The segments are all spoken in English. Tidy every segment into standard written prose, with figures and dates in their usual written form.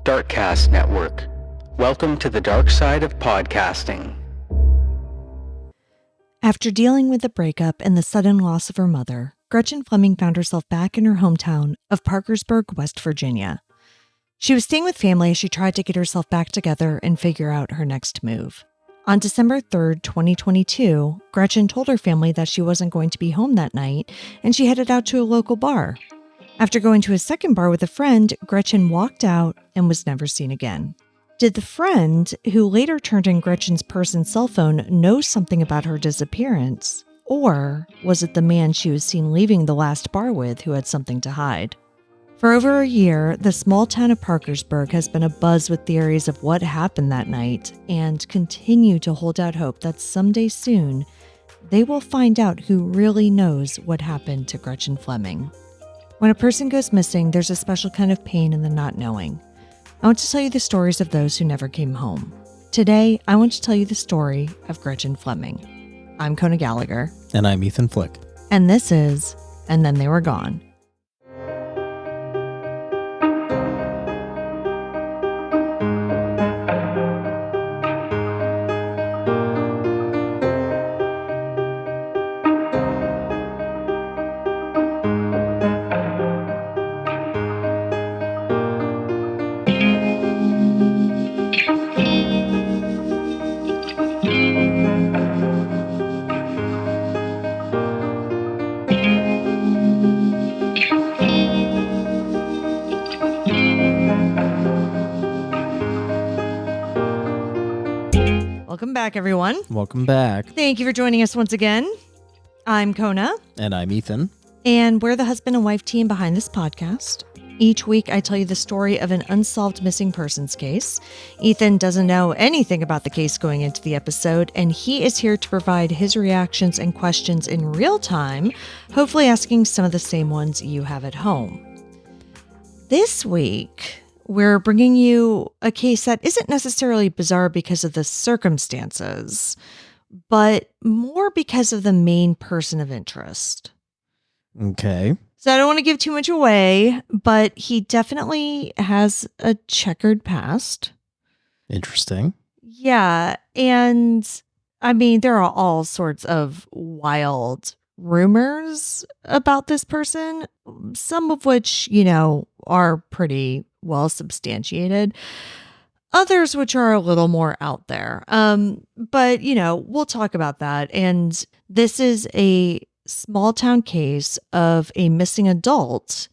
Darkcast Network. Welcome to the dark side of podcasting. After dealing with the breakup and the sudden loss of her mother, Gretchen Fleming found herself back in her hometown of Parkersburg, West Virginia. She was staying with family as she tried to get herself back together and figure out her next move. On December 3rd, 2022, Gretchen told her family that she wasn't going to be home that night, and she headed out to a local bar. After going to a second bar with a friend, Gretchen walked out and was never seen again. Did the friend, who later turned in Gretchen's purse and cell phone, know something about her disappearance? Or was it the man she was seen leaving the last bar with who had something to hide? For over a year, the small town of Parkersburg has been abuzz with theories of what happened that night and continue to hold out hope that someday soon, they will find out who really knows what happened to Gretchen Fleming. When a person goes missing, there's a special kind of pain in the not knowing. I want to tell you the stories of those who never came home. Today, I want to tell you the story of Gretchen Fleming. I'm Kona Gallagher. And I'm Ethan Flick. And this is And Then They Were Gone. Welcome back, everyone. Welcome back. Thank you for joining us once again. I'm Kona. And I'm Ethan. And we're the husband and wife team behind this podcast. Each week, I tell you the story of an unsolved missing persons case. Ethan doesn't know anything about the case going into the episode, and he is here to provide his reactions and questions in real time, hopefully asking some of the same ones you have at home. This week, we're bringing you a case that isn't necessarily bizarre because of the circumstances, but more because of the main person of interest. Okay. So I don't want to give too much away, but he definitely has a checkered past. Interesting. Yeah. And I mean, there are all sorts of wild rumors about this person, some of which, are pretty well substantiated. Others which are a little more out there. But, we'll talk about that. And this is a small town case of a missing adult,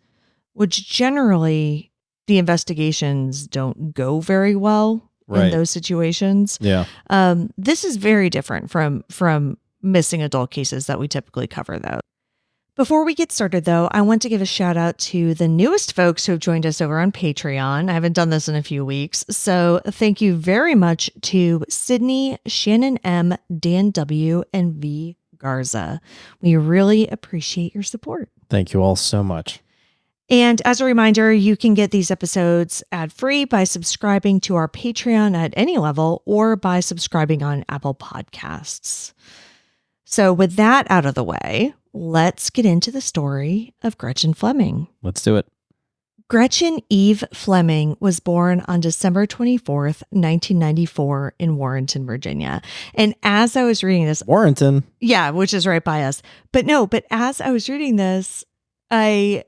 which generally the investigations don't go very well in those situations. Yeah. This is very different from missing adult cases that we typically cover, though. Before we get started, though, I want to give a shout out to the newest folks who have joined us over on Patreon. I haven't done this in a few weeks, so thank you very much to Sydney, Shannon M, Dan W, and V Garza. We really appreciate your support. Thank you all so much. And as a reminder, you can get these episodes ad-free by subscribing to our Patreon at any level or by subscribing on Apple Podcasts. So with that out of the way, let's get into the story of Gretchen Fleming. Let's do it. Gretchen Eve Fleming was born on December 24th, 1994 in Warrenton, Virginia. And as I was reading this... Warrenton? Yeah, which is right by us. But as I was reading this, I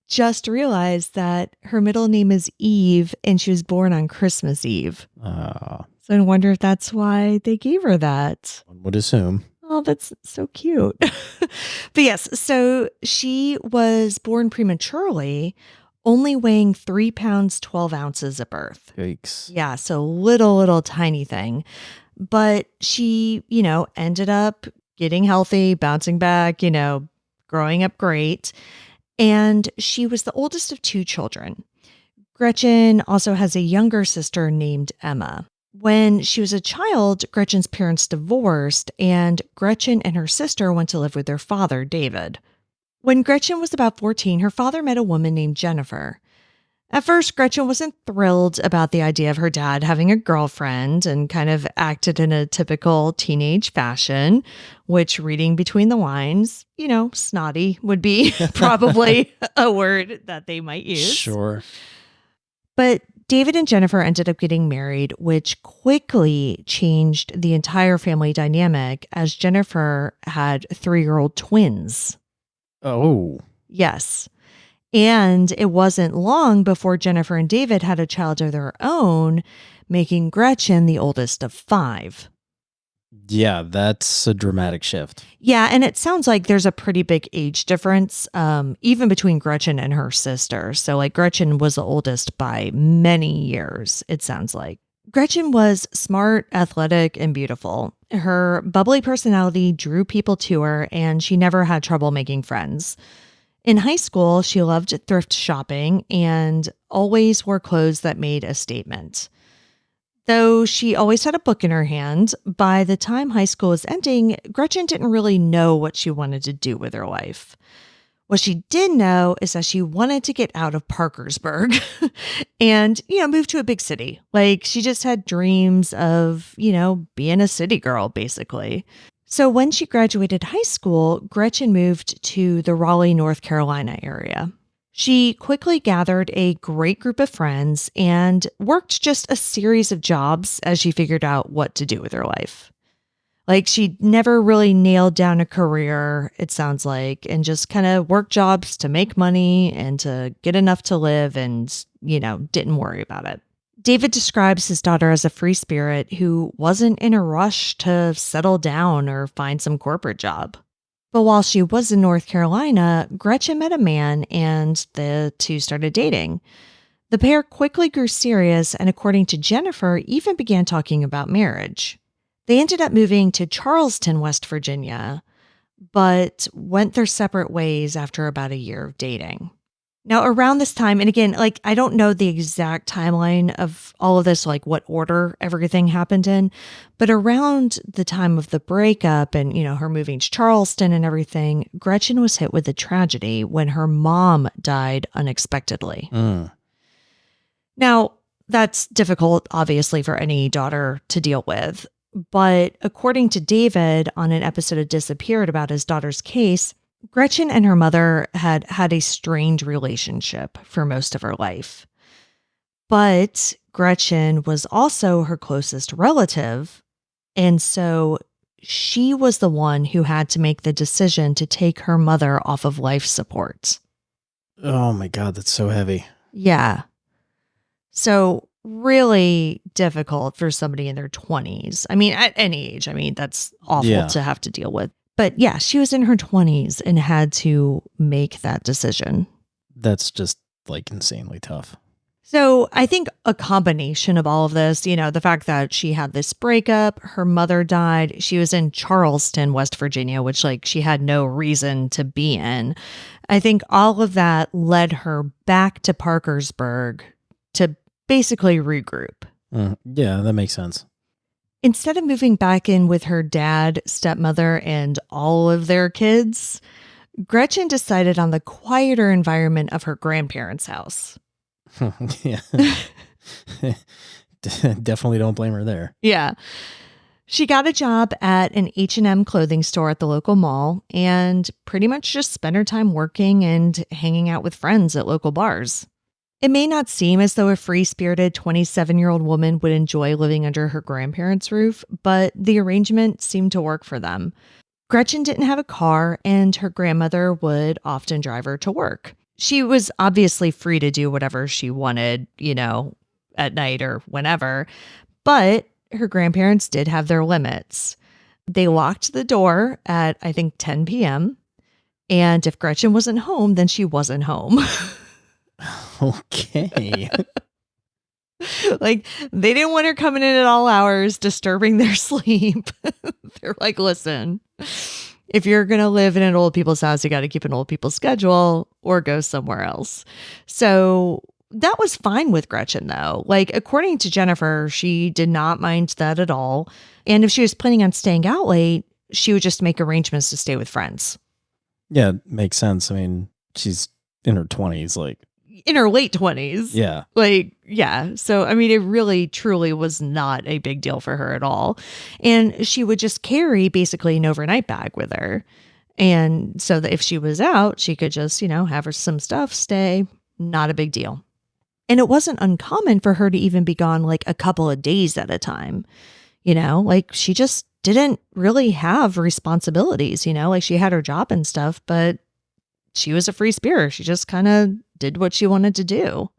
just realized that her middle name is Eve and she was born on Christmas Eve. So I wonder if that's why they gave her that. One would assume. Oh, that's so cute. But yes, so she was born prematurely, only weighing 3 pounds, 12 ounces at birth. Yikes. Yeah, so little tiny thing. But she, ended up getting healthy, bouncing back, growing up great. And she was the oldest of 2 children. Gretchen also has a younger sister named Emma. When she was a child, Gretchen's parents divorced, and Gretchen and her sister went to live with their father, David. When Gretchen was about 14, her father met a woman named Jennifer. At first, Gretchen wasn't thrilled about the idea of her dad having a girlfriend and kind of acted in a typical teenage fashion, which, reading between the lines, snotty would be probably a word that they might use. Sure. But David and Jennifer ended up getting married, which quickly changed the entire family dynamic as Jennifer had 3-year-old twins. Oh. Yes. And it wasn't long before Jennifer and David had a child of their own, making Gretchen the oldest of 5. Yeah, that's a dramatic shift. Yeah, and it sounds like there's a pretty big age difference, even between Gretchen and her sister. So, like, Gretchen was the oldest by many years, it sounds like. Gretchen was smart, athletic, and beautiful. Her bubbly personality drew people to her, and she never had trouble making friends. In high school, she loved thrift shopping and always wore clothes that made a statement. Though she always had a book in her hand, by the time high school was ending, Gretchen didn't really know what she wanted to do with her life. What she did know is that she wanted to get out of Parkersburg and, move to a big city. Like, she just had dreams of, being a city girl, basically. So when she graduated high school, Gretchen moved to the Raleigh, North Carolina area. She quickly gathered a great group of friends and worked just a series of jobs as she figured out what to do with her life. Like, she never really nailed down a career, it sounds like, and just kind of worked jobs to make money and to get enough to live and, didn't worry about it. David describes his daughter as a free spirit who wasn't in a rush to settle down or find some corporate job. But while she was in North Carolina, Gretchen met a man and the two started dating. The pair quickly grew serious and, according to Jennifer, even began talking about marriage. They ended up moving to Charleston, West Virginia, but went their separate ways after about a year of dating. Now, around this time, and again, I don't know the exact timeline of all of this, like what order everything happened in, but around the time of the breakup and, her moving to Charleston and everything, Gretchen was hit with a tragedy when her mom died unexpectedly. Now, that's difficult, obviously, for any daughter to deal with. But according to David on an episode of Disappeared about his daughter's case, Gretchen and her mother had had a strained relationship for most of her life. But Gretchen was also her closest relative, and so she was the one who had to make the decision to take her mother off of life support. Oh my God, that's so heavy. Yeah. So really difficult for somebody in their 20s. I mean, at any age, that's awful to have to deal with. But yeah, she was in her 20s and had to make that decision. That's just insanely tough. So I think a combination of all of this, the fact that she had this breakup, her mother died, she was in Charleston, West Virginia, which she had no reason to be in. I think all of that led her back to Parkersburg to basically regroup. Yeah, that makes sense. Instead of moving back in with her dad, stepmother, and all of their kids, Gretchen decided on the quieter environment of her grandparents' house. Yeah. Definitely don't blame her there. Yeah. She got a job at an H&M clothing store at the local mall and pretty much just spent her time working and hanging out with friends at local bars. It may not seem as though a free-spirited 27-year-old woman would enjoy living under her grandparents' roof, but the arrangement seemed to work for them. Gretchen didn't have a car, and her grandmother would often drive her to work. She was obviously free to do whatever she wanted, at night or whenever, but her grandparents did have their limits. They locked the door at, I think, 10 p.m., and if Gretchen wasn't home, then she wasn't home. Okay. They didn't want her coming in at all hours, disturbing their sleep. They're like, listen, if you're going to live in an old people's house, you got to keep an old people's schedule or go somewhere else. So that was fine with Gretchen, though. According to Jennifer, she did not mind that at all. And if she was planning on staying out late, she would just make arrangements to stay with friends. Yeah, makes sense. She's in her 20s, in her late 20s. Yeah. Yeah. So, it really, truly was not a big deal for her at all. And she would just carry basically an overnight bag with her. And so that if she was out, she could just, have her some stuff, stay, not a big deal. And it wasn't uncommon for her to even be gone like a couple of days at a time. Like she just didn't really have responsibilities, like she had her job and stuff, but she was a free spirit. She just kind of did what she wanted to do.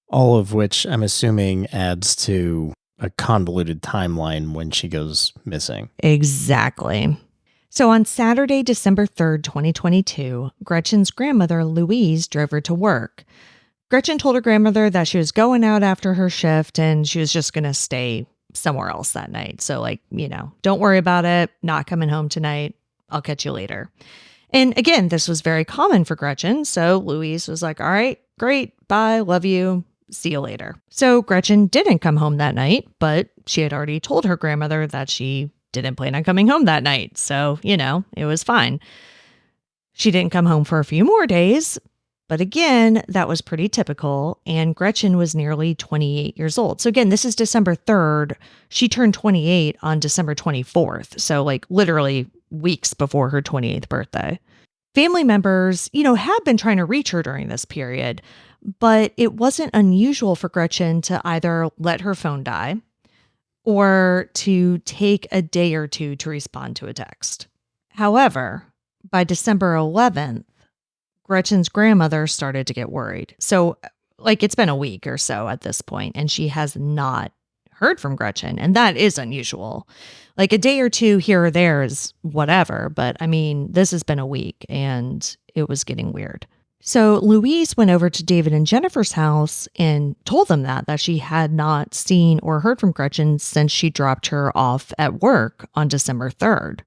All of which I'm assuming adds to a convoluted timeline when she goes missing. Exactly. So on Saturday, December 3rd, 2022, Gretchen's grandmother, Louise, drove her to work. Gretchen told her grandmother that she was going out after her shift and she was just going to stay somewhere else that night. So don't worry about it. Not coming home tonight. I'll catch you later. And again, this was very common for Gretchen. So Louise was like, all right, great. Bye. Love you. See you later. So Gretchen didn't come home that night, but she had already told her grandmother that she didn't plan on coming home that night. So, it was fine. She didn't come home for a few more days, but again, that was pretty typical. And Gretchen was nearly 28 years old. So again, this is December 3rd. She turned 28 on December 24th. So literally weeks before her 28th birthday. Family members, had been trying to reach her during this period, but it wasn't unusual for Gretchen to either let her phone die or to take a day or two to respond to a text. However, by December 11th, Gretchen's grandmother started to get worried. So, it's been a week or so at this point, and she has not heard from Gretchen, and that is unusual. A day or two here or there is whatever, but this has been a week, and it was getting weird. So Louise went over to David and Jennifer's house and told them that she had not seen or heard from Gretchen since she dropped her off at work on December 3rd.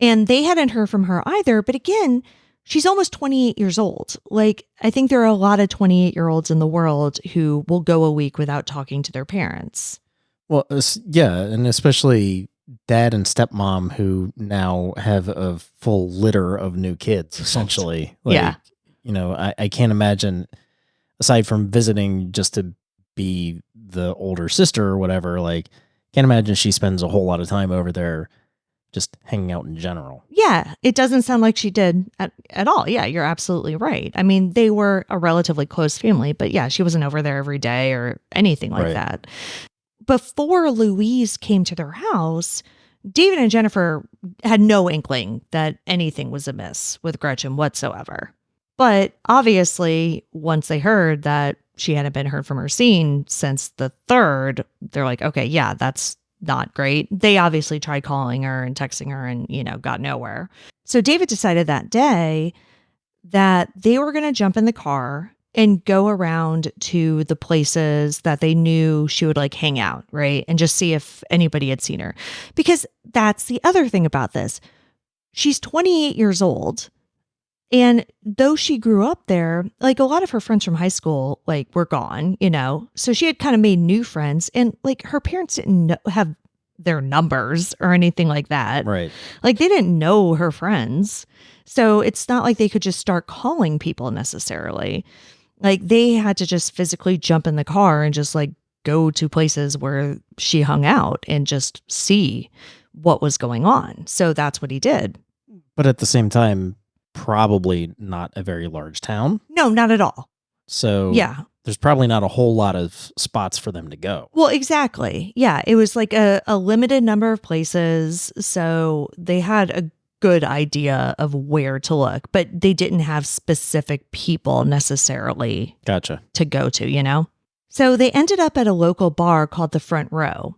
And they hadn't heard from her either, but again, she's almost 28 years old. I think there are a lot of 28-year-olds in the world who will go a week without talking to their parents. Well, yeah, and especially dad and stepmom who now have a full litter of new kids, essentially. Yeah. I can't imagine, aside from visiting just to be the older sister or whatever, can't imagine she spends a whole lot of time over there just hanging out in general. Yeah, it doesn't sound like she did at all. Yeah, you're absolutely right. They were a relatively close family, but yeah, she wasn't over there every day or anything like that. Before Louise came to their house, David and Jennifer had no inkling that anything was amiss with Gretchen whatsoever. But obviously, once they heard that she hadn't been heard from or seen since the 3rd, they're like, okay, yeah, that's not great. They obviously tried calling her and texting her and, got nowhere. So David decided that day that they were going to jump in the car and go around to the places that they knew she would hang out, right? And just see if anybody had seen her. Because that's the other thing about this. She's 28 years old. And though she grew up there, a lot of her friends from high school, were gone, so she had kind of made new friends, and her parents didn't have their numbers or anything like that. Right. They didn't know her friends. So it's not like they could just start calling people necessarily. They had to just physically jump in the car and just go to places where she hung out and just see what was going on. So that's what he did. But at the same time, probably not a very large town. No, not at all. So yeah, there's probably not a whole lot of spots for them to go. Well, exactly. Yeah, it was a limited number of places. So they had a good idea of where to look, but they didn't have specific people necessarily to go to, So they ended up at a local bar called the Front Row.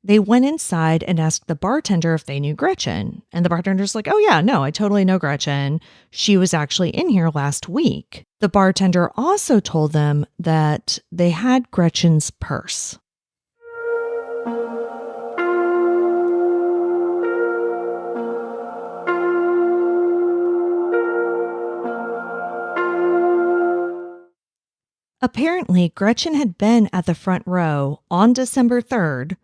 They went inside and asked the bartender if they knew Gretchen. And the bartender's like, oh yeah, no, I totally know Gretchen. She was actually in here last week. The bartender also told them that they had Gretchen's purse. Apparently, Gretchen had been at the Front Row on December 3rd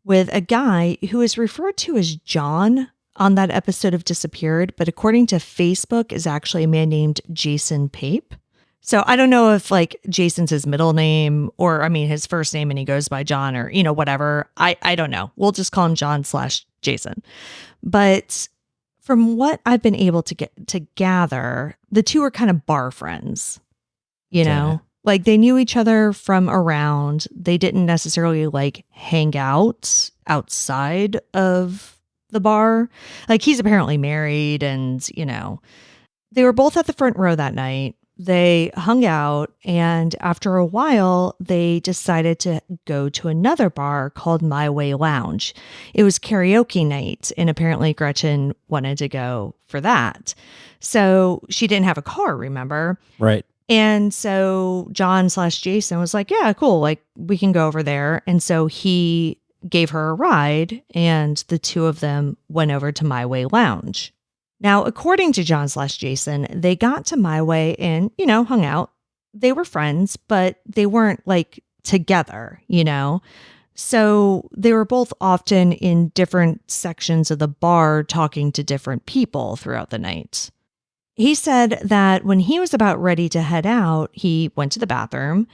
with a guy who is referred to as John on that episode of Disappeared, but according to Facebook is actually a man named Jason Pape. So I don't know if Jason's his middle name or his first name and he goes by John or, whatever. I don't know. We'll just call him John/Jason. But from what I've been able to gather, the two are kind of bar friends, you know? Like they knew each other from around. They didn't necessarily like hang out outside of the bar. Like he's apparently married and, they were both at the front row that night. They hung out, and after a while, they decided to go to another bar called My Way Lounge. It was karaoke night, and apparently Gretchen wanted to go for that. So she didn't have a car, remember? Right. And so John/Jason was like, yeah, cool. Like we can go over there. And so he gave her a ride, and the two of them went over to My Way Lounge. Now, according to John/Jason, they got to My Way and, hung out. They were friends, but they weren't like together, So they were both often in different sections of the bar talking to different people throughout the night. He said that when he was about ready to head out, he went to the bathroom,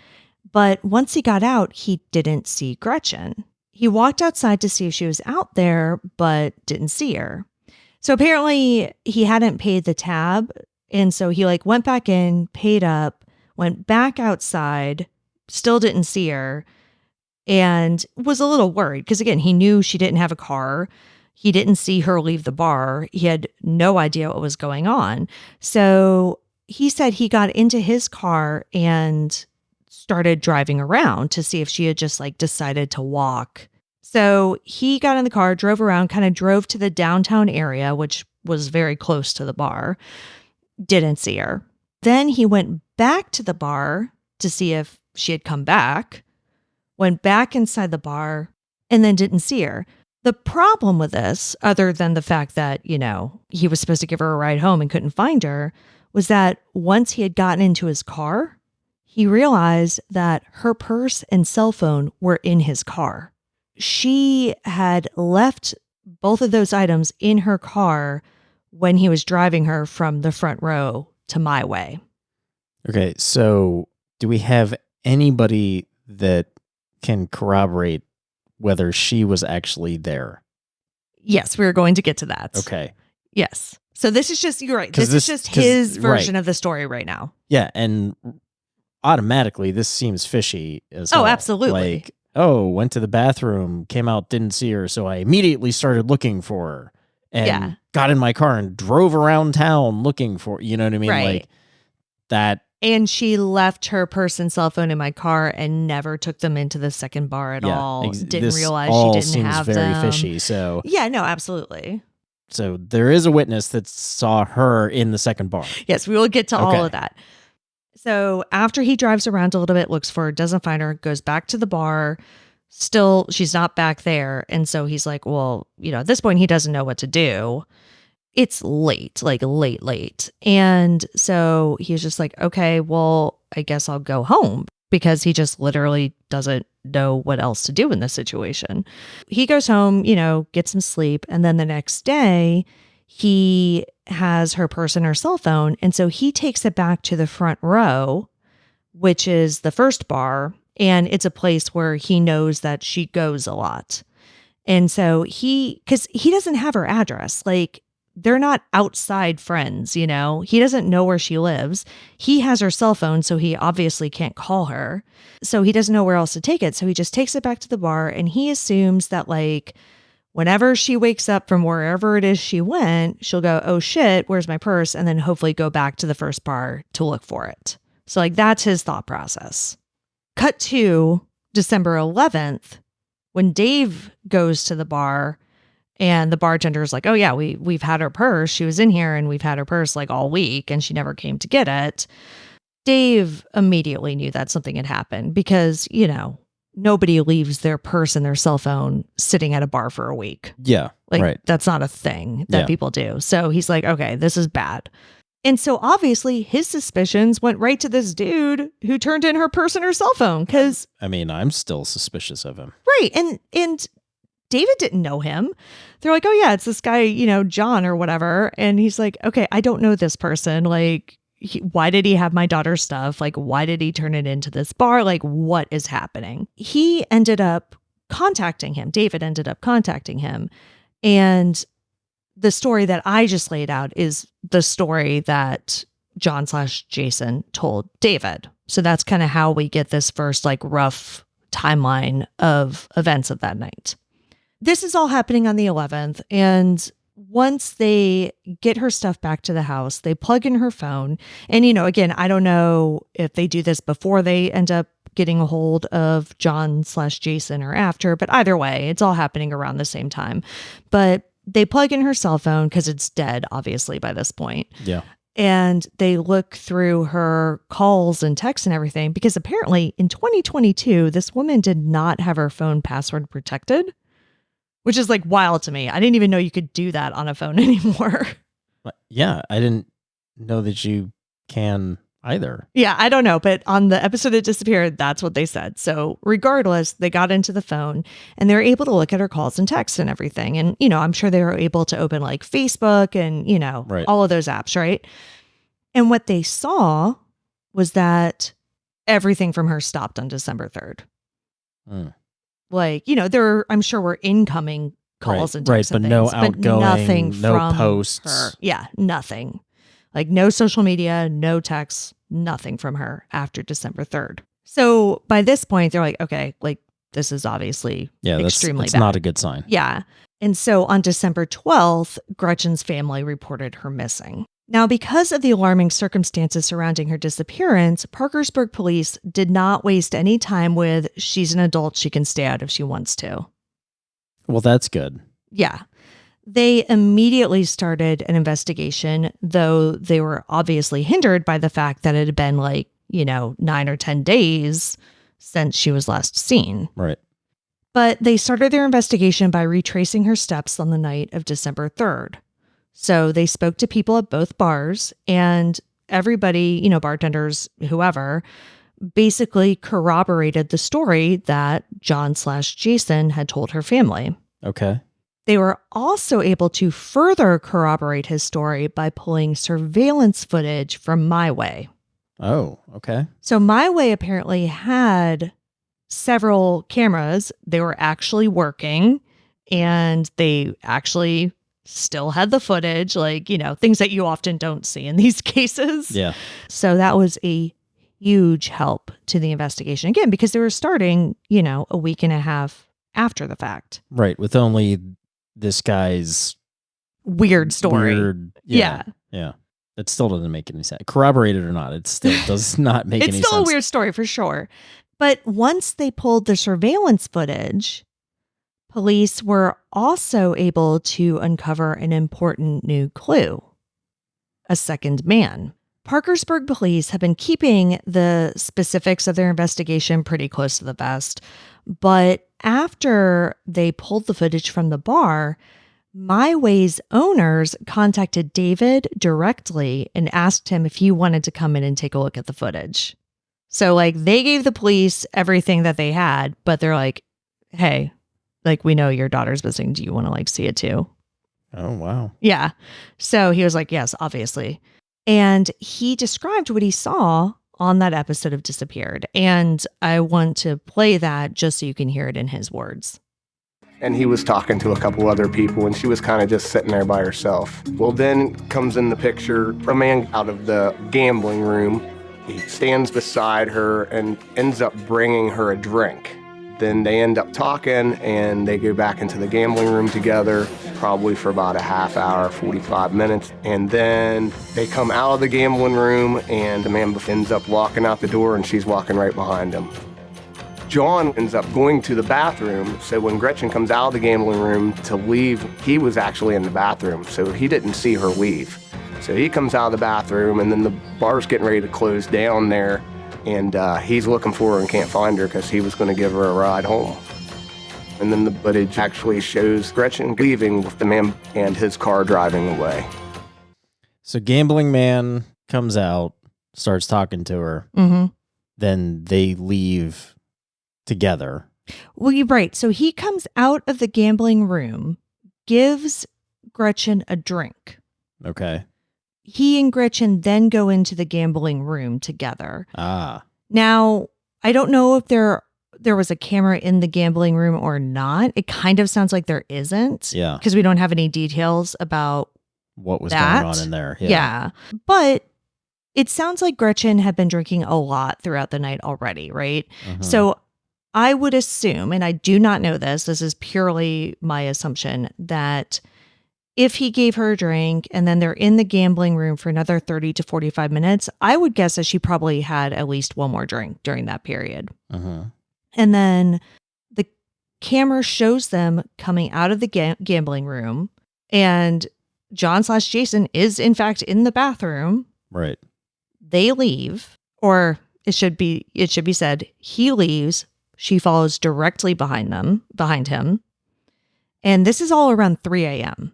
but once he got out, he didn't see Gretchen. He walked outside to see if she was out there, but didn't see her. So apparently he hadn't paid the tab. And so he went back in, paid up, went back outside, still didn't see her, and was a little worried because, again, he knew she didn't have a car. He didn't see her leave the bar. He had no idea what was going on. So he said he got into his car and started driving around to see if she had just decided to walk. So he got in the car, drove around, kind of drove to the downtown area, which was very close to the bar. Didn't see her. Then he went back to the bar to see if she had come back, went back inside the bar, and then didn't see her. The problem with this, other than the fact that, he was supposed to give her a ride home and couldn't find her, was that once he had gotten into his car, he realized that her purse and cell phone were in his car. She had left both of those items in her car when he was driving her from the front row to My Way. Okay, so do we have anybody that can corroborate whether she was actually there? Yes, we were going to get to that. Okay. Yes. So this is just, you're right. This is just his version of the story right now. Yeah, and automatically this seems fishy as hell. Oh, absolutely. Went to the bathroom, came out, didn't see her, so I immediately started looking for her and got in my car and drove around town looking for, you know what I mean? Right. Like that. And she left her purse and cell phone in my car and never took them into the second bar at all. Didn't realize she didn't have them. Seems very fishy. So yeah, no, absolutely. So there is a witness that saw her in the second bar. Yes, we will get to all of that. So after he drives around a little bit, looks for her, doesn't find her, goes back to the bar. Still, she's not back there. And so he's like, well, at this point, he doesn't know what to do. It's late, late. And so he's just like, okay, well, I guess I'll go home, because he just literally doesn't know what else to do in this situation. He goes home, gets some sleep. And then the next day, he has her purse and her cell phone. And so he takes it back to the front row, which is the first bar. And it's a place where he knows that she goes a lot. And so because he doesn't have her address, they're not outside friends, He doesn't know where she lives. He has her cell phone, so he obviously can't call her. So he doesn't know where else to take it. So he just takes it back to the bar, and he assumes that whenever she wakes up from wherever it is she went, she'll go, oh shit, where's my purse? And then hopefully go back to the first bar to look for it. So that's his thought process. Cut to December 11th, when Dave goes to the bar, and the bartender is like, oh yeah, we've had her purse. She was in here and we've had her purse all week and she never came to get it. Dave immediately knew that something had happened because, nobody leaves their purse and their cell phone sitting at a bar for a week. Yeah. Right. That's not a thing that people do. So he's like, okay, this is bad. And so obviously his suspicions went right to this dude who turned in her purse and her cell phone. Because I'm still suspicious of him. Right. And David didn't know him. They're like, oh yeah, it's this guy, John or whatever. And he's like, okay, I don't know this person. Why did he have my daughter's stuff? Why did he turn it into this bar? What is happening? He ended up contacting him. David ended up contacting him. And the story that I just laid out is the story that John/Jason told David. So that's kind of how we get this first like rough timeline of events of that night. This is all happening on the 11th. And once they get her stuff back to the house, they plug in her phone. And, again, I don't know if they do this before they end up getting a hold of John/Jason or after, but either way, it's all happening around the same time. But they plug in her cell phone because it's dead, obviously, by this point. Yeah. And they look through her calls and texts and everything because apparently in 2022, this woman did not have her phone password protected, which is like wild to me. I didn't even know you could do that on a phone anymore. Yeah, I didn't know that you can either. Yeah, I don't know. But on the episode that disappeared, that's what they said. So regardless, they got into the phone and they were able to look at her calls and texts and everything. And, I'm sure they were able to open like Facebook and, Right. all of those apps, right? And what they saw was that everything from her stopped on December 3rd. Like, there, I'm sure were incoming calls and texts and but things, no but outgoing, nothing no from posts. her. Yeah, nothing. Like no social media, no texts, nothing from her after December 3rd. So by this point, they're like, okay, like this is obviously extremely that's bad. not a good sign. Yeah. And so on December 12th, Gretchen's family reported her missing. Now, because of the alarming circumstances surrounding her disappearance, Parkersburg police did not waste any time with, she's an adult, she can stay out if she wants to. Well, that's good. Yeah. They immediately started an investigation, though they were obviously hindered by the fact that it had been 9 or 10 days since she was last seen. Right. But they started their investigation by retracing her steps on the night of December 3rd. So they spoke to people at both bars, and everybody, bartenders, whoever, basically corroborated the story that John/Jason had told her family. Okay. They were also able to further corroborate his story by pulling surveillance footage from My Way. Oh, okay. So My Way apparently had several cameras. They were actually working and they actually still had the footage, things that you often don't see in these cases. Yeah. So that was a huge help to the investigation. Again, because they were starting, a week and a half after the fact. Right. With only this guy's weird story. Yeah. It still doesn't make any sense. Corroborated or not, it still does not make any sense. It's still a weird story for sure. But once they pulled the surveillance footage, police were also able to uncover an important new clue: a second man. Parkersburg police have been keeping the specifics of their investigation pretty close to the vest, but after they pulled the footage from the bar, My Way's owners contacted David directly and asked him if he wanted to come in and take a look at the footage. So they gave the police everything that they had, but they're like, hey, we know your daughter's missing. Do you want to see it too? Oh, wow. Yeah. So he was like, yes, obviously. And he described what he saw on that episode of Disappeared. And I want to play that just so you can hear it in his words. And he was talking to a couple other people, and she was kind of just sitting there by herself. Well, then comes in the picture a man out of the gambling room. He stands beside her and ends up bringing her a drink. Then they end up talking, and they go back into the gambling room together, probably for about a half hour, 45 minutes. And then they come out of the gambling room, and the man ends up walking out the door, and she's walking right behind him. John ends up going to the bathroom, so when Gretchen comes out of the gambling room to leave, he was actually in the bathroom, so he didn't see her leave. So he comes out of the bathroom, and then the bar's getting ready to close down there, and he's looking for her and can't find her because he was going to give her a ride home. And then the footage actually shows Gretchen leaving with the man and his car driving away. So gambling man comes out, starts talking to her. Mm-hmm. Then they leave together. Well, you're right. So he comes out of the gambling room, gives Gretchen a drink. Okay. He and Gretchen then go into the gambling room together. Ah. Now, I don't know if there was a camera in the gambling room or not. It kind of sounds like there isn't. Yeah. Because we don't have any details about what was that. going on in there. Yeah. But It sounds like Gretchen had been drinking a lot throughout the night already, right? Mhm. So I would assume, and I do not know this is purely my assumption, that if he gave her a drink and then they're in the gambling room for another 30 to 45 minutes, I would guess that she probably had at least one more drink during that period. Mhm. And then the camera shows them coming out of the gambling room, and John/Jason is in fact in the bathroom. Right. They leave, or it should be said, he leaves. She follows directly behind him. And this is all around 3 a.m.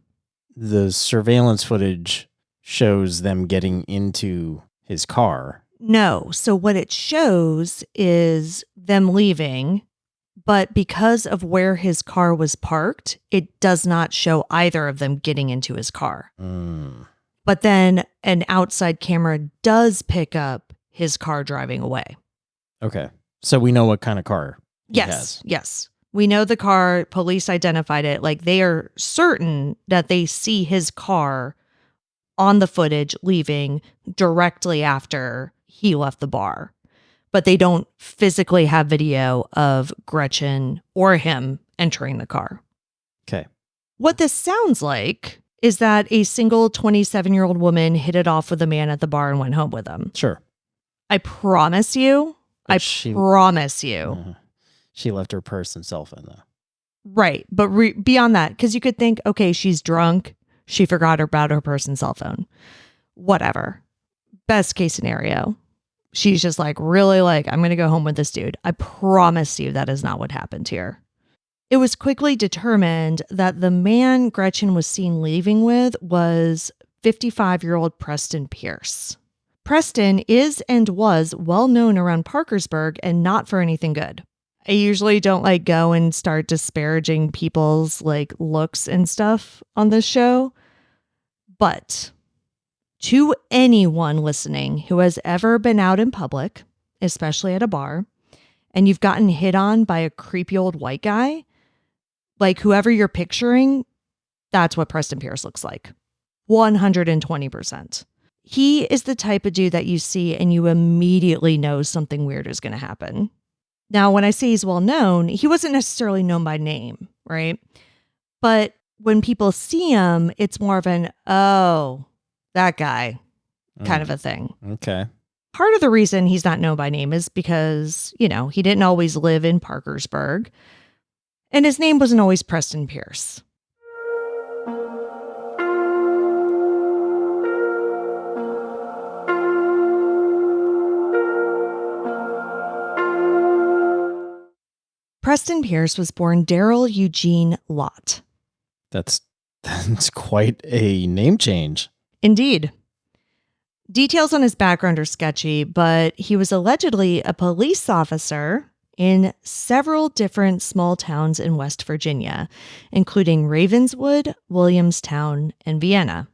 The surveillance footage shows them getting into his car. No. So what it shows is them leaving, but because of where his car was parked, it does not show either of them getting into his car. Mm. But then an outside camera does pick up his car driving away. Okay. So we know what kind of car he has. Yes. We know the car. Police identified it. Like, they are certain that they see his car on the footage leaving directly after he left the bar. But they don't physically have video of Gretchen or him entering the car. Okay. What this sounds like is that a single 27-year-old woman hit it off with a man at the bar and went home with him. Sure. I promise you. But Promise you. Mhm. She left her purse and cell phone, though. Right. But beyond that, because you could think, okay, she's drunk. She forgot about her purse and cell phone. Whatever. Best case scenario. She's just like, really, like, I'm going to go home with this dude. I promise you that is not what happened here. It was quickly determined that the man Gretchen was seen leaving with was 55-year-old Preston Pierce. Preston is and was well known around Parkersburg, and not for anything good. I usually don't like go and start disparaging people's like looks and stuff on this show. But to anyone listening who has ever been out in public, especially at a bar, and you've gotten hit on by a creepy old white guy, like whoever you're picturing, that's what Preston Pierce looks like. 120%. He is the type of dude that you see and you immediately know something weird is going to happen. Now, when I say he's well known, he wasn't necessarily known by name, right? But when people see him, it's more of an, oh, that guy kind of a thing. Okay. Part of the reason he's not known by name is because, he didn't always live in Parkersburg. And his name wasn't always Preston Pierce. Preston Pierce was born Daryl Eugene Lott. That's quite a name change. Indeed. Details on his background are sketchy, but he was allegedly a police officer in several different small towns in West Virginia, including Ravenswood, Williamstown, and Vienna.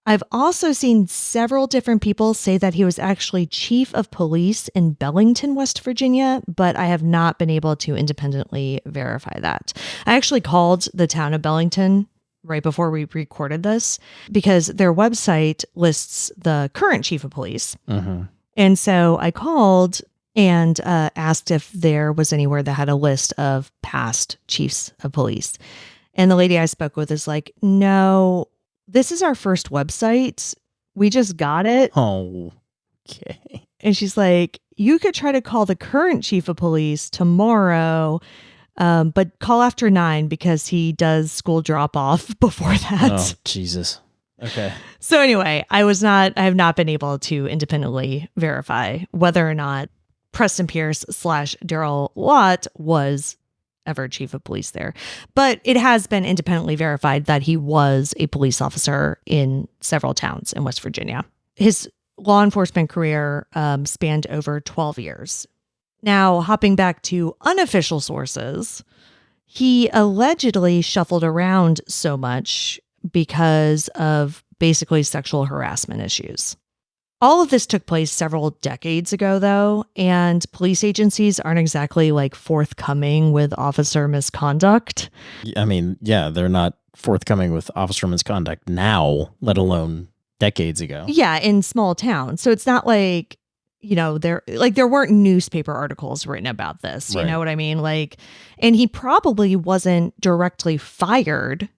I've also seen several different people say that he was actually chief of police in Bellington, West Virginia, but I have not been able to independently verify that. I actually called the town of Bellington right before we recorded this because their website lists the current chief of police. Mm-hmm. And so I called and asked if there was anywhere that had a list of past chiefs of police. And the lady I spoke with is like, no, this is our first website. We just got it. Oh, okay. And she's like, you could try to call the current chief of police tomorrow, but call after 9 because he does school drop off before that. Oh, Jesus. Okay. So anyway, I have not been able to independently verify whether or not Preston Pierce / Daryl Lott was ever chief of police there. But it has been independently verified that he was a police officer in several towns in West Virginia. His law enforcement career spanned over 12 years. Now, hopping back to unofficial sources, he allegedly shuffled around so much because of basically sexual harassment issues. All of this took place several decades ago, though, and police agencies aren't exactly like forthcoming with officer misconduct. I mean, yeah, they're not forthcoming with officer misconduct now, let alone decades ago. Yeah, in small towns. So it's not like, there weren't newspaper articles written about this. You Right. know what I mean? Like, and he probably wasn't directly fired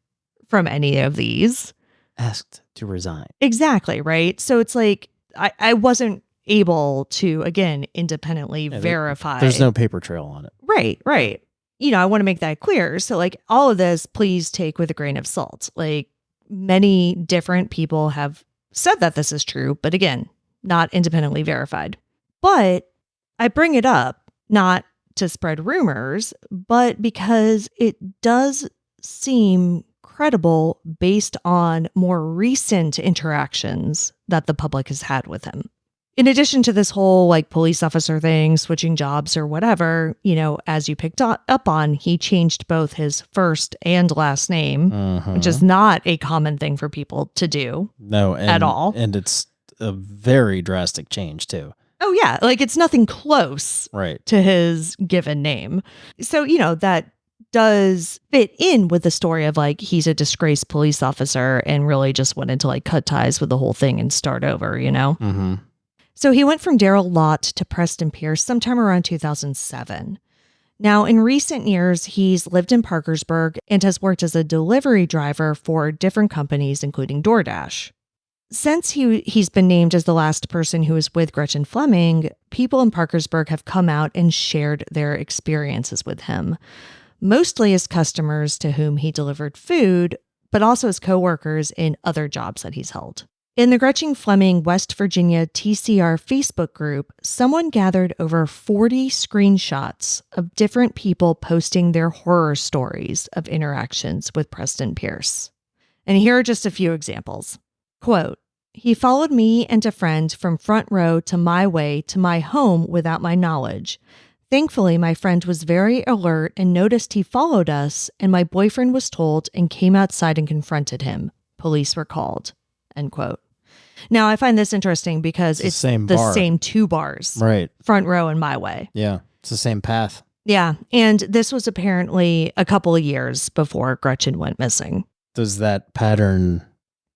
from any of these. Asked to resign. Exactly, right? So it's like I wasn't able to, again, independently verify. There's no paper trail on it. Right. I want to make that clear. So like all of this, please take with a grain of salt. Like many different people have said that this is true, but again, not independently verified. But I bring it up not to spread rumors, but because it does seem credible based on more recent interactions that the public has had with him. In addition to this whole like police officer thing, switching jobs or whatever, as you picked up on, he changed both his first and last name, which is not a common thing for people to do. No, at all. And it's a very drastic change too. Oh yeah, like it's nothing close Right. to his given name. So, that does fit in with the story of like he's a disgraced police officer and really just wanted to like cut ties with the whole thing and start over, Mm-hmm. So he went from Daryl Lott to Preston Pierce sometime around 2007. Now, in recent years, he's lived in Parkersburg and has worked as a delivery driver for different companies, including DoorDash. Since he's been named as the last person who was with Gretchen Fleming, people in Parkersburg have come out and shared their experiences with him, mostly as customers to whom he delivered food, but also as coworkers in other jobs that he's held. In the Gretchen Fleming West Virginia TCR Facebook group, someone gathered over 40 screenshots of different people posting their horror stories of interactions with Preston Pierce. And here are just a few examples. Quote, "He followed me and a friend from front row to my way to my home without my knowledge. Thankfully, my friend was very alert and noticed he followed us, and my boyfriend was told and came outside and confronted him. Police were called." End quote. Now, I find this interesting because it's the same two bars. Right. Front row and my way. Yeah. It's the same path. Yeah. And this was apparently a couple of years before Gretchen went missing. Does that pattern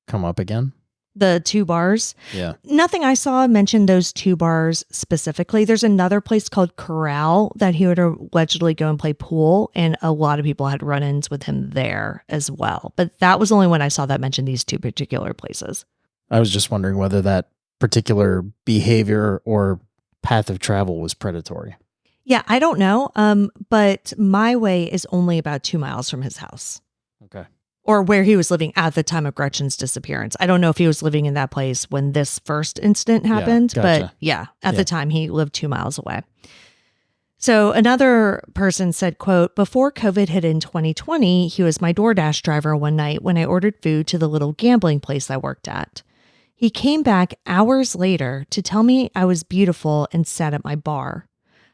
come up again? The two bars? Yeah. Nothing I saw mentioned those two bars specifically. There's another place called Corral that he would allegedly go and play pool, and a lot of people had run-ins with him there as well. But that was only when I saw that mention these two particular places. I was just wondering whether that particular behavior or path of travel was predatory. Yeah, I don't know. But my way is only about 2 miles from his house. Okay. Or where he was living at the time of Gretchen's disappearance. I don't know if he was living in that place when this first incident happened, gotcha. but yeah, at the time he lived 2 miles away. So another person said, quote, "Before COVID hit in 2020, he was my DoorDash driver one night when I ordered food to the little gambling place I worked at. He came back hours later to tell me I was beautiful and sat at my bar.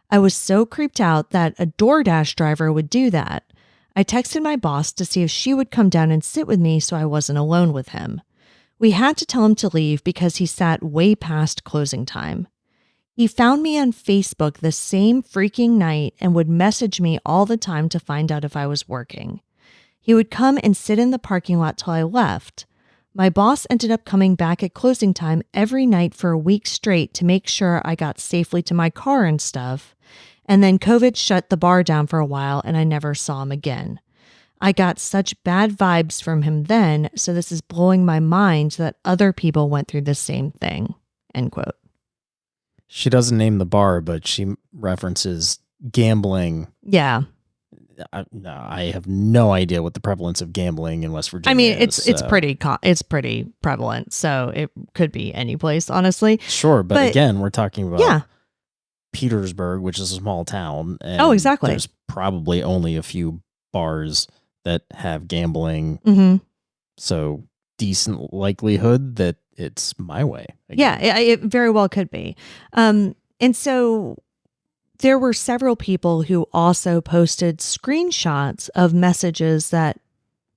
I was so creeped out that a DoorDash driver would do that. I texted my boss to see if she would come down and sit with me so I wasn't alone with him. We had to tell him to leave because he sat way past closing time. He found me on Facebook the same freaking night and would message me all the time to find out if I was working. He would come and sit in the parking lot till I left. My boss ended up coming back at closing time every night for a week straight to make sure I got safely to my car and stuff. And then COVID shut the bar down for a while and I never saw him again. I got such bad vibes from him then, so this is blowing my mind that other people went through the same thing." End quote. She doesn't name the bar, but she references gambling. Yeah. I have no idea what the prevalence of gambling in West Virginia I mean, is. it's pretty prevalent, so it could be any place, honestly. Sure, but again, we're talking about yeah. Petersburg, which is a small town. And oh, exactly. There's probably only a few bars that have gambling. Mm-hmm. So decent likelihood that it's my way. Again. Yeah, it very well could be. And so there were several people who also posted screenshots of messages that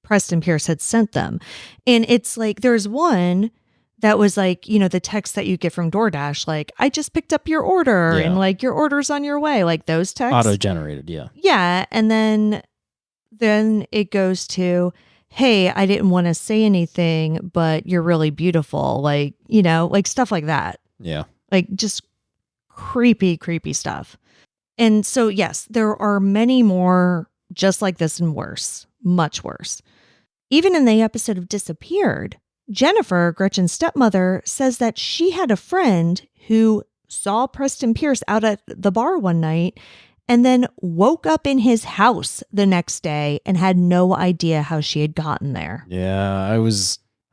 Preston Pierce had sent them. And it's like, there's one that was like, the text that you get from DoorDash, like, "I just picked up your order," and like, "Your order's on your way," like those texts. Auto-generated, yeah. Yeah. And then it goes to, hey, I didn't want to say anything, but you're really beautiful. Like, like stuff like that. Yeah. Like just creepy, creepy stuff. And so, yes, there are many more just like this and worse, much worse. Even in the episode of Disappeared, Jennifer, Gretchen's stepmother, says that she had a friend who saw Preston Pierce out at the bar one night and then woke up in his house the next day and had no idea how she had gotten there. Yeah,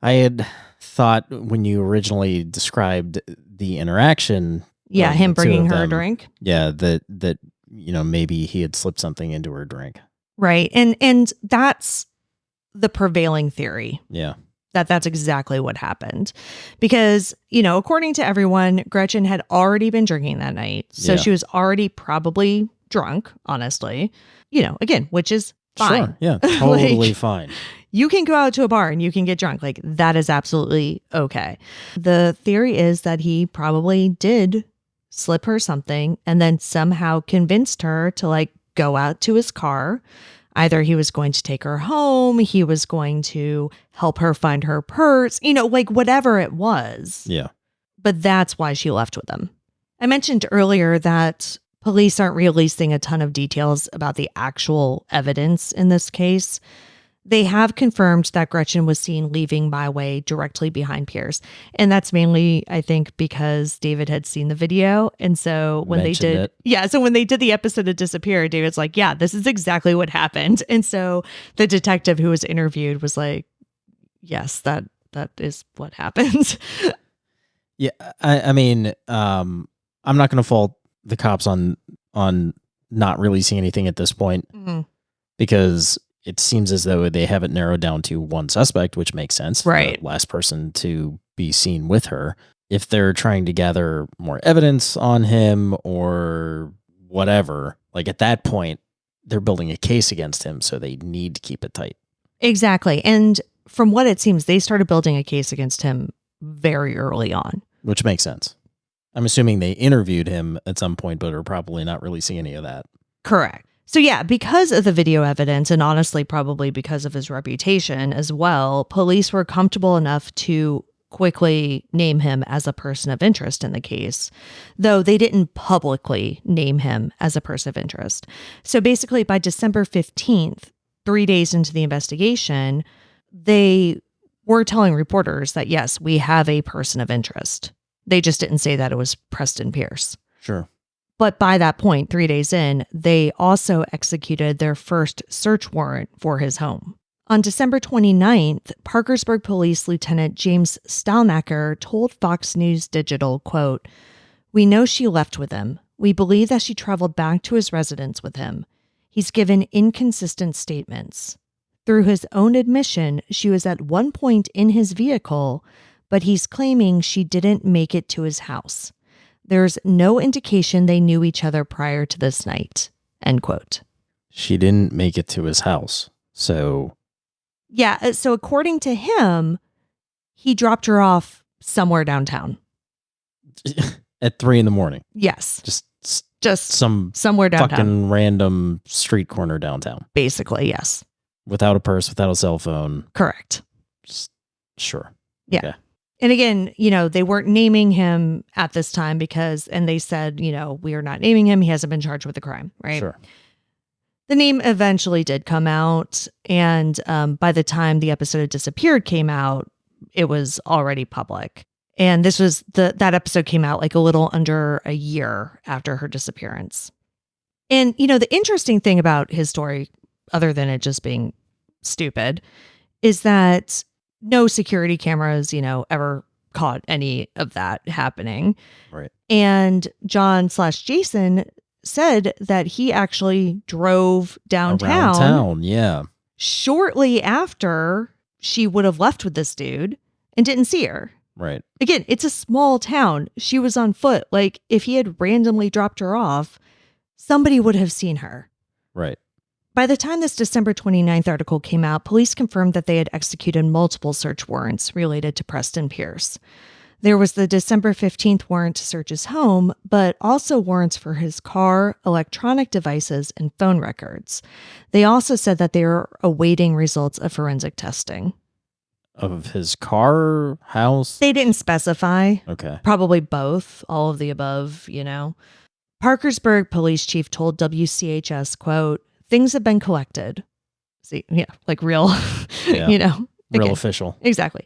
I had thought when you originally described the interaction. Yeah, of him the two bringing of her a them, drink. Yeah, that maybe he had slipped something into her drink. Right. And that's the prevailing theory. Yeah. That's exactly what happened. Because, according to everyone, Gretchen had already been drinking that night. So Yeah. she was already probably drunk, honestly. Again, which is fine. Sure. Yeah, totally Like, fine. You can go out to a bar and you can get drunk. Like, that is absolutely okay. The theory is that he probably did slip her something and then somehow convinced her to like go out to his car. Either he was going to take her home, he was going to help her find her purse, like whatever it was. Yeah. But that's why she left with him. I mentioned earlier that police aren't releasing a ton of details about the actual evidence in this case. They have confirmed that Gretchen was seen leaving my way directly behind Pierce. And that's mainly, I think, because David had seen the video. And so when Mentioned they did, it. so when they did the episode of Disappear, David's like, yeah, this is exactly what happened. And so the detective who was interviewed was like, yes, that is what happened. Yeah, I mean, I'm not going to fault the cops on not releasing anything at this point because it seems as though they have it narrowed down to one suspect, which makes sense. Right. The last person to be seen with her. If they're trying to gather more evidence on him or whatever, like at that point, they're building a case against him, so they need to keep it tight. Exactly. And from what it seems, they started building a case against him very early on. Which makes sense. I'm assuming they interviewed him at some point, but are probably not releasing any of that. Correct. So yeah, because of the video evidence and honestly probably because of his reputation as well, police were comfortable enough to quickly name him as a person of interest in the case, though they didn't publicly name him as a person of interest. So basically by December 15th, 3 days into the investigation, they were telling reporters that, yes, we have a person of interest. They just didn't say that it was Preston Pierce. Sure. But by that point, 3 days in, they also executed their first search warrant for his home. On December 29th, Parkersburg Police Lieutenant James Stalnaker told Fox News Digital, quote, "We know she left with him. We believe that she traveled back to his residence with him. He's given inconsistent statements. Through his own admission, she was at one point in his vehicle, but he's claiming she didn't make it to his house. There's no indication they knew each other prior to this night." End quote. She didn't make it to his house. So. Yeah. So according to him, he dropped her off somewhere downtown. At 3 a.m. Yes. Just somewhere downtown. fucking random street corner downtown. Basically, yes. Without a purse, without a cell phone. Correct. Just, sure. Yeah. Okay. And again, they weren't naming him at this time and they said, we are not naming him. He hasn't been charged with a crime, right? Sure. The name eventually did come out. And by the time the episode of Disappeared came out, it was already public. And this was that episode came out like a little under a year after her disappearance. And, the interesting thing about his story, other than it just being stupid, is that no security cameras, ever caught any of that happening. Right. And John/Jason said that he actually drove downtown. Around town, yeah. Shortly after she would have left with this dude and didn't see her. Right. Again, it's a small town. She was on foot. Like, if he had randomly dropped her off, somebody would have seen her. Right. By the time this December 29th article came out, police confirmed that they had executed multiple search warrants related to Preston Pierce. There was the December 15th warrant to search his home, but also warrants for his car, electronic devices, and phone records. They also said that they were awaiting results of forensic testing. Of his car, house? They didn't specify. Okay. Probably both, all of the above, Parkersburg police chief told WCHS, quote, "Things have been collected." See, yeah, like real, Yeah. Real Again, official. Exactly.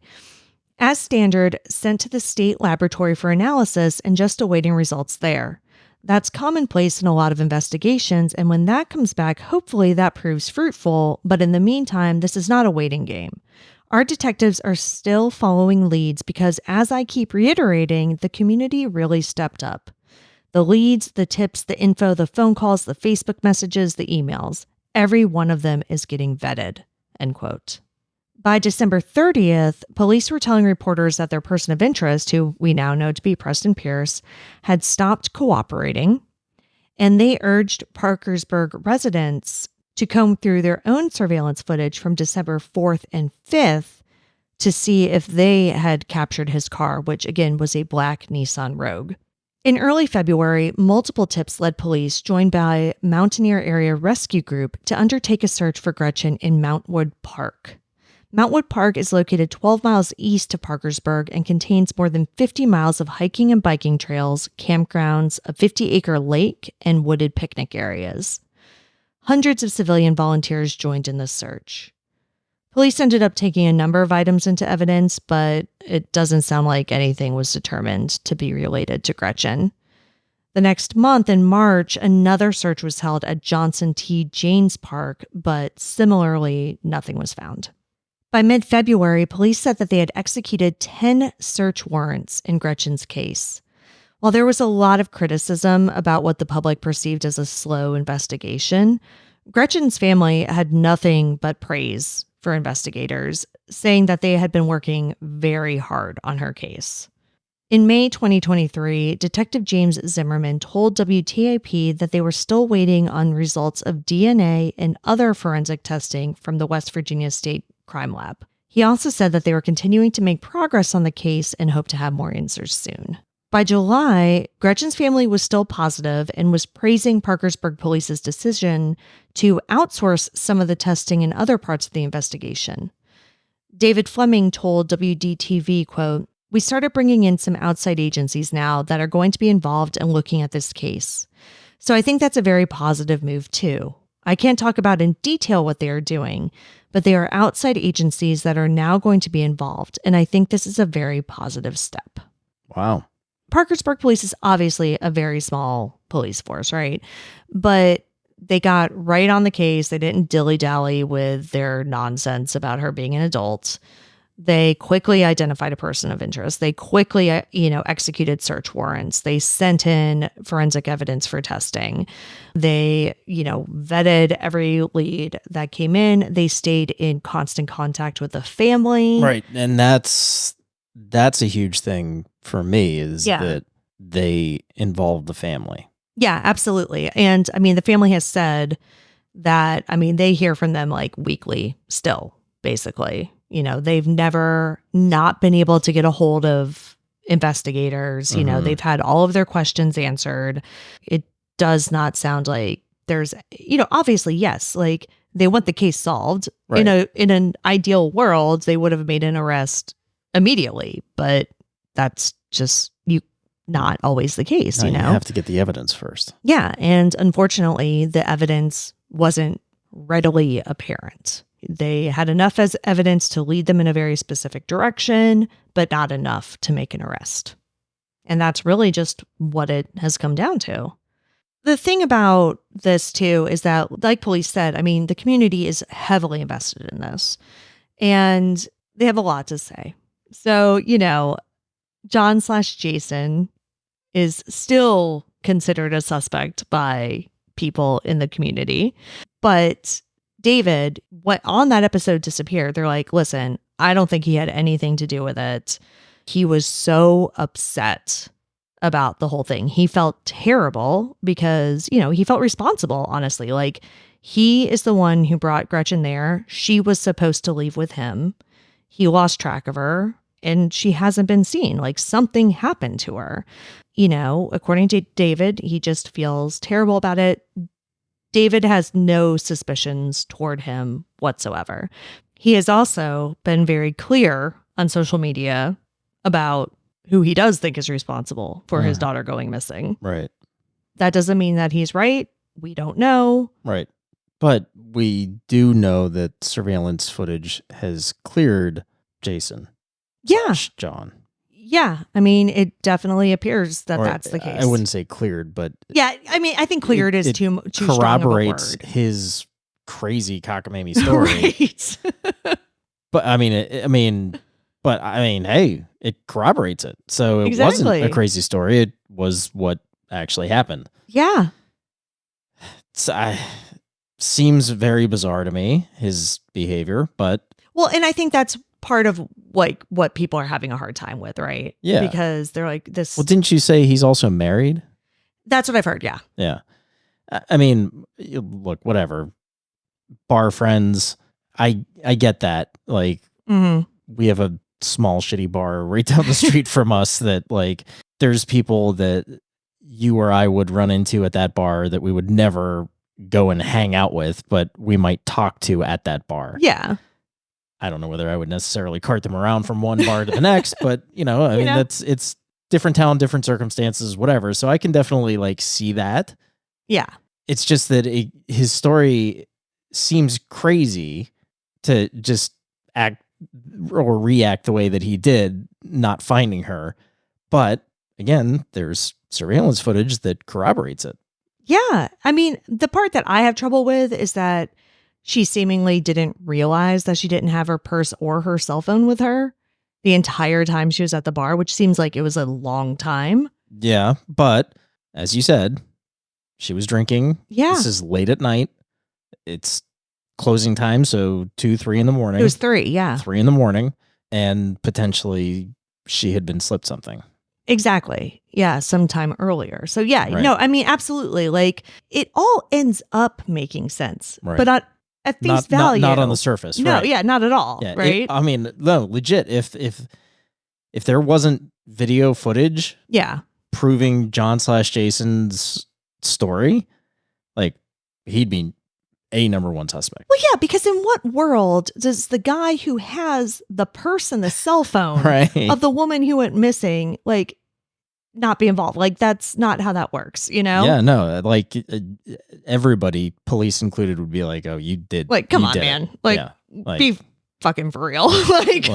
As standard, sent to the state laboratory for analysis and just awaiting results there. That's commonplace in a lot of investigations, and when that comes back, hopefully that proves fruitful, but in the meantime, this is not a waiting game. Our detectives are still following leads because, as I keep reiterating, the community really stepped up. The leads, the tips, the info, the phone calls, the Facebook messages, the emails, every one of them is getting vetted, end quote. By December 30th, police were telling reporters that their person of interest, who we now know to be Preston Pierce, had stopped cooperating, and they urged Parkersburg residents to comb through their own surveillance footage from December 4th and 5th to see if they had captured his car, which again was a black Nissan Rogue. In early February, multiple tips led police, joined by Mountaineer Area Rescue Group, to undertake a search for Gretchen in Mountwood Park. Mountwood Park is located 12 miles east of Parkersburg and contains more than 50 miles of hiking and biking trails, campgrounds, a 50-acre lake, and wooded picnic areas. Hundreds of civilian volunteers joined in the search. Police ended up taking a number of items into evidence, but it doesn't sound like anything was determined to be related to Gretchen. The next month, in March, another search was held at Johnson T. Janes Park, but similarly, nothing was found. By mid-February, police said that they had executed 10 search warrants in Gretchen's case. While there was a lot of criticism about what the public perceived as a slow investigation, Gretchen's family had nothing but praise for investigators, saying that they had been working very hard on her case. In May 2023, Detective James Zimmerman told WTAP that they were still waiting on results of DNA and other forensic testing from the West Virginia State Crime Lab. He also said that they were continuing to make progress on the case and hope to have more answers soon. By July, Gretchen's family was still positive and was praising Parkersburg Police's decision to outsource some of the testing in other parts of the investigation. David Fleming told WDTV, quote, "We started bringing in some outside agencies now that are going to be involved in looking at this case. So I think that's a very positive move too. I can't talk about in detail what they are doing, but they are outside agencies that are now going to be involved, and I think this is a very positive step." Wow. Parkersburg Police is obviously a very small police force, right? But they got right on the case. They didn't dilly-dally with their nonsense about her being an adult. They quickly identified a person of interest. They quickly, executed search warrants. They sent in forensic evidence for testing. They, vetted every lead that came in. They stayed in constant contact with the family. Right. And that's a huge thing for me is that they involved the family. Yeah, absolutely. And I mean, the family has said that, they hear from them like weekly still, basically. They've never not been able to get a hold of investigators. They've had all of their questions answered. It does not sound like there's, obviously, yes, like they want the case solved. Right. In an ideal world, they would have made an arrest immediately, but that's just not always the case. No, you have to get the evidence first. Yeah. And unfortunately, the evidence wasn't readily apparent. They had enough as evidence to lead them in a very specific direction, but not enough to make an arrest. And that's really just what it has come down to. The thing about this, too, is that, like police said, the community is heavily invested in this, and they have a lot to say. So, John/Jason is still considered a suspect by people in the community. But David, on that episode Disappear, they're like, listen, I don't think he had anything to do with it. He was so upset about the whole thing. He felt terrible because, he felt responsible, honestly. Like, he is the one who brought Gretchen there. She was supposed to leave with him. He lost track of her. and she hasn't been seen. Like something happened to her. You know, according to David, he just feels terrible about it. David has no suspicions toward him whatsoever. He has also been very clear on social media about who he does think is responsible for his daughter going missing. Right. That doesn't mean that he's right. We don't know. Right. But we do know that surveillance footage has cleared Jason. Yeah. / John. Yeah. I mean, it definitely appears that Or, that's the case. I wouldn't say cleared, but Yeah. I mean, I think cleared is it too strong of a corroborates word. his crazy cockamamie story. Right. But I mean, hey, it corroborates it. So it Exactly. wasn't a crazy story. It was what actually happened. Yeah. Seems very bizarre to me, his behavior, but Well, and I think that's part of like what people are having a hard time with, right? Yeah. Because they're like this. well, didn't you say he's also married? That's what I've heard. Yeah. Yeah. I mean, look, whatever. Bar friends, I get that. Like, Mm-hmm. we have a small shitty bar right down the street from us that like there's people that you or I would run into at that bar that we would never go and hang out with, but we might talk to at that bar. Yeah. I don't know whether I would necessarily cart them around from one bar to the next, but I mean, it's different town, different circumstances, whatever. So I can definitely like see that. Yeah. It's just that his story seems crazy to just act or react the way that he did, not finding her. But again, there's surveillance footage that corroborates it. Yeah. I mean, the part that I have trouble with is that she seemingly didn't realize that she didn't have her purse or her cell phone with her the entire time she was at the bar, which seems like it was a long time. Yeah. But as you said, she was drinking. Yeah. This is late at night. It's closing time. So 2, 3 in the morning. It was 3. Yeah. 3 in the morning. And potentially she had been slipped something. Exactly. Yeah. Sometime earlier. So yeah, Right. no, I mean, absolutely. Like it all ends up making sense, Right. but at face value. Not on the surface. No, right. yeah, not at all. Yeah, right. I mean, no, legit. If there wasn't video footage Yeah. proving John/Jason's story, like he'd be a number one suspect. Well, yeah, because in what world does the guy who has the purse and the cell phone Right. of the woman who went missing, like, not be involved? Like, that's not how that works, you know? Yeah, no, like everybody, police included, would be like, "Oh, you did." Like, come you on, did man. it." Like, Yeah, like- be fucking for real. like,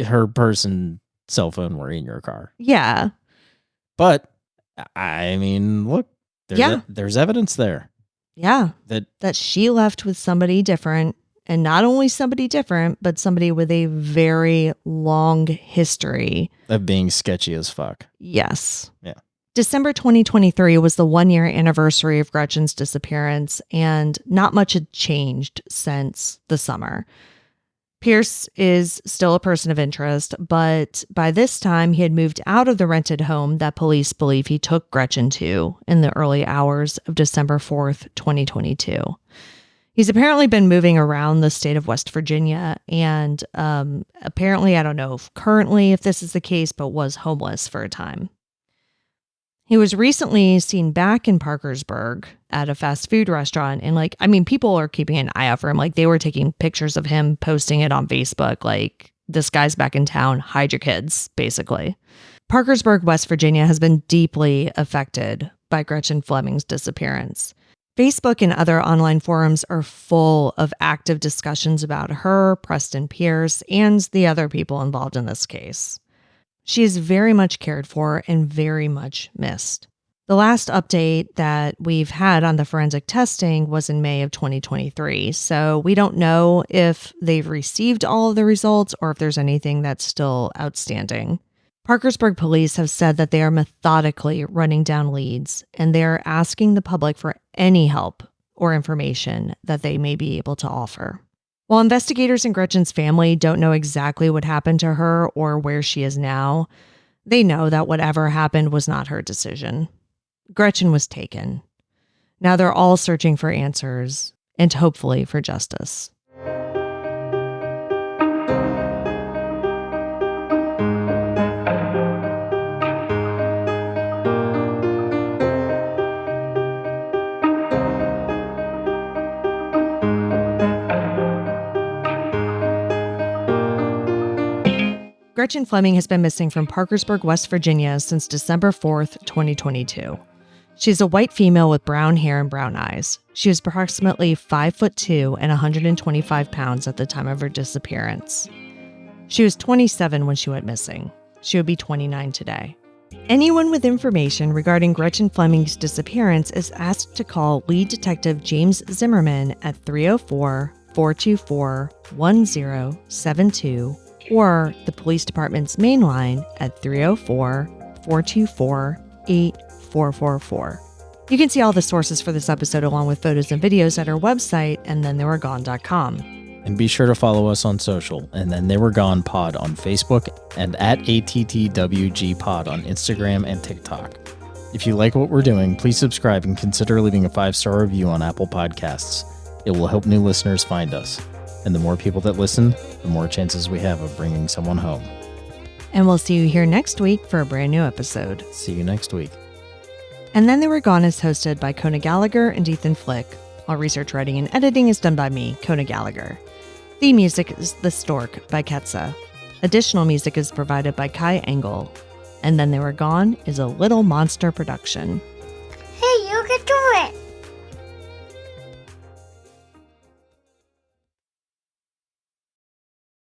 her purse and cell phone were in your car. yeah. But I mean, look, there's evidence there Yeah. that she left with somebody different. And not only somebody different, but somebody with a very long history. of being sketchy as fuck. Yes. Yeah. December 2023 was the 1-year anniversary of Gretchen's disappearance, and not much had changed since the summer. Pierce is still a person of interest, but by this time he had moved out of the rented home that police believe he took Gretchen to in the early hours of December 4th, 2022. He's apparently been moving around the state of West Virginia and apparently, I don't know if this is the case, but was homeless for a time. He was recently seen back in Parkersburg at a fast food restaurant. And people are keeping an eye out for him. Like they were taking pictures of him, posting it on Facebook. Like, this guy's back in town, hide your kids, basically. Parkersburg, West Virginia has been deeply affected by Gretchen Fleming's disappearance. Facebook and other online forums are full of active discussions about her, Preston Pierce, and the other people involved in this case. She is very much cared for and very much missed. The last update that we've had on the forensic testing was in May of 2023, so we don't know if they've received all of the results or if there's anything that's still outstanding. Parkersburg police have said that they are methodically running down leads, and they're asking the public for any help or information that they may be able to offer. While investigators and Gretchen's family don't know exactly what happened to her or where she is now, they know that whatever happened was not her decision. Gretchen was taken. Now they're all searching for answers and hopefully for justice. Gretchen Fleming has been missing from Parkersburg, West Virginia since December 4th, 2022. She's a white female with brown hair and brown eyes. She was approximately 5'2" and 125 pounds at the time of her disappearance. She was 27 when she went missing. She would be 29 today. Anyone with information regarding Gretchen Fleming's disappearance is asked to call lead detective James Zimmerman at 304-424-1072 or the police department's main line at 304-424-8444. You can see all the sources for this episode along with photos and videos at our website, andthentheyweregone.com. And be sure to follow us on social, and then They Were Gone Pod on Facebook and at ATTWG Pod on Instagram and TikTok. If you like what we're doing, please subscribe and consider leaving a 5-star review on Apple Podcasts. It will help new listeners find us. And the more people that listen, the more chances we have of bringing someone home. And we'll see you here next week for a brand new episode. See you next week. And Then They Were Gone is hosted by Kona Gallagher and Ethan Flick. All research, writing, and editing is done by me, Kona Gallagher. Theme music is The Stork by Ketsa. Additional music is provided by Kai Engel. And Then They Were Gone is a Little Monster production.